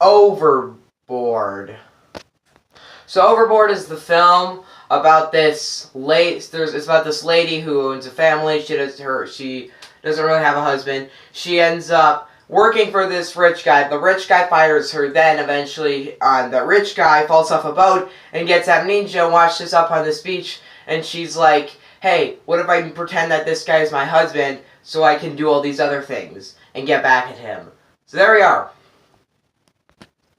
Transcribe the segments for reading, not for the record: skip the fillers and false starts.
Overboard. So Overboard is the film about this it's about this lady who owns a family. She doesn't really have a husband. She ends up working for this rich guy. The rich guy fires her. Then eventually, the rich guy falls off a boat and gets amnesia and washes up on this beach. And she's like, "Hey, what if I pretend that this guy is my husband so I can do all these other things and get back at him?" So there we are.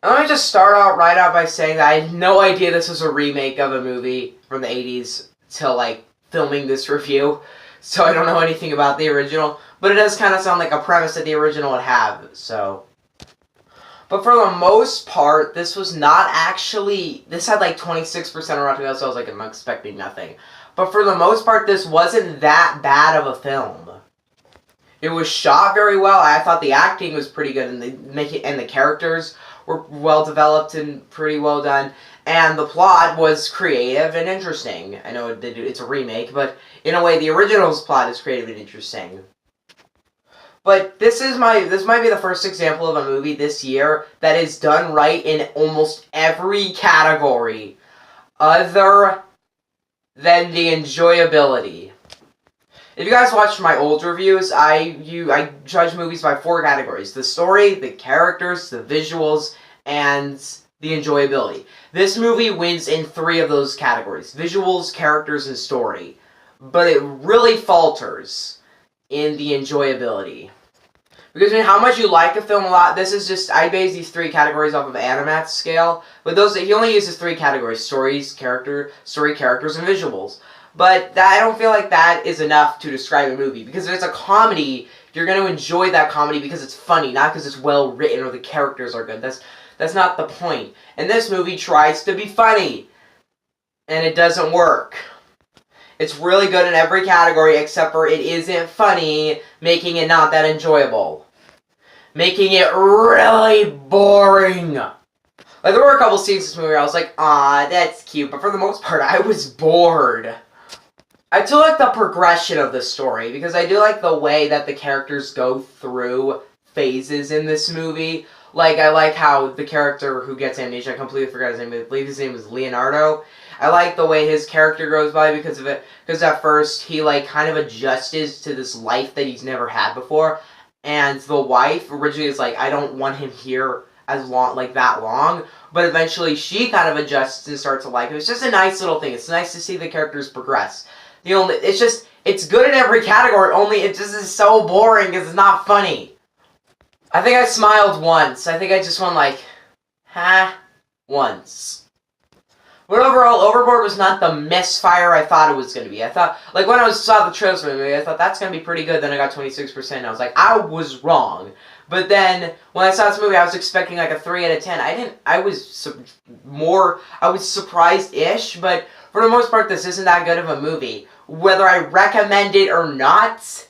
And let me just start out right out by saying that I had no idea this was a remake of a movie from the 80s till, like, filming this review. So I don't know anything about the original. But it does kind of sound like a premise that the original would have, so. But for the most part, this was not actually. This had like 26% on Rotten Tomatoes, so I was like, I'm expecting nothing. But for the most part, this wasn't that bad of a film. It was shot very well. I thought the acting was pretty good, and the characters were well developed and pretty well done. And the plot was creative and interesting. I know it's a remake, but in a way, the original's plot is creative and interesting. But this might be the first example of a movie this year that is done right in almost every category, other than the enjoyability. If you guys watched my old reviews, I judge movies by 4 categories: the story, the characters, the visuals, and the enjoyability. This movie wins in 3 of those categories: visuals, characters, and story. But it really falters in the enjoyability. Because I mean, how much you like a film a lot, this is just, I base these 3 categories off of Animat's scale, but he only uses 3 categories: story, characters, and visuals. But I don't feel like that is enough to describe a movie, because if it's a comedy, you're going to enjoy that comedy because it's funny, not because it's well written or the characters are good. That's not the point. And this movie tries to be funny, and it doesn't work. It's really good in every category except for it isn't funny, making it not that enjoyable. Making it really boring. Like, there were a couple scenes in this movie where I was like, "Aw, that's cute," but for the most part, I was bored. I do like the progression of the story, because I do like the way that the characters go through phases in this movie. Like, I like how the character who gets amnesia, I completely forgot his name, I believe his name was Leonardo. I like the way his character goes by because of it, because at first he, like, kind of adjusts to this life that he's never had before, and the wife originally is like, I don't want him here that long, but eventually she kind of adjusts and starts to like him. It's just a nice little thing. It's nice to see the characters progress. It's good in every category, only it just is so boring because it's not funny. I think I smiled once. I think I just went like, once. But overall, Overboard was not the misfire I thought it was going to be. I thought, like, when I saw the trailers for the movie, I thought that's going to be pretty good. Then I got 26%, and I was like, I was wrong. But then, when I saw this movie, I was expecting like a 3 out of 10. I was surprised-ish, but for the most part, this isn't that good of a movie. Whether I recommend it or not,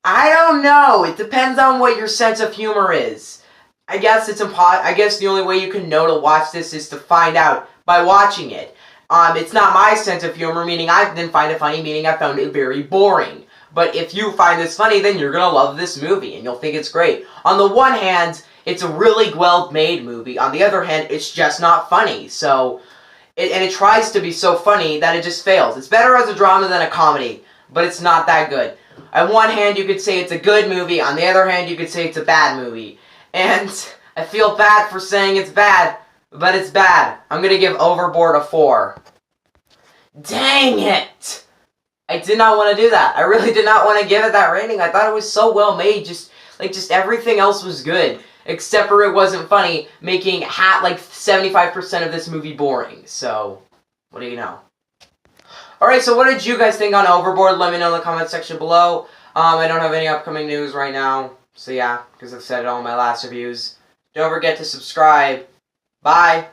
I don't know. It depends on what your sense of humor is. I guess the only way you can know to watch this is to find out by watching it. It's not my sense of humor, meaning I didn't find it funny, meaning I found it very boring. But if you find this funny, then you're gonna love this movie, and you'll think it's great. On the one hand, it's a really well-made movie. On the other hand, it's just not funny. So, it tries to be so funny that it just fails. It's better as a drama than a comedy, but it's not that good. On one hand, you could say it's a good movie. On the other hand, you could say it's a bad movie. And I feel bad for saying it's bad, but it's bad. I'm gonna give Overboard a 4. Dang it! I did not want to do that. I really did not want to give it that rating. I thought it was so well made. Just everything else was good. Except for it wasn't funny, making like 75% of this movie boring. So, what do you know? Alright, so what did you guys think on Overboard? Let me know in the comment section below. I don't have any upcoming news right now. So yeah, because I've said it all in my last reviews. Don't forget to subscribe. Bye!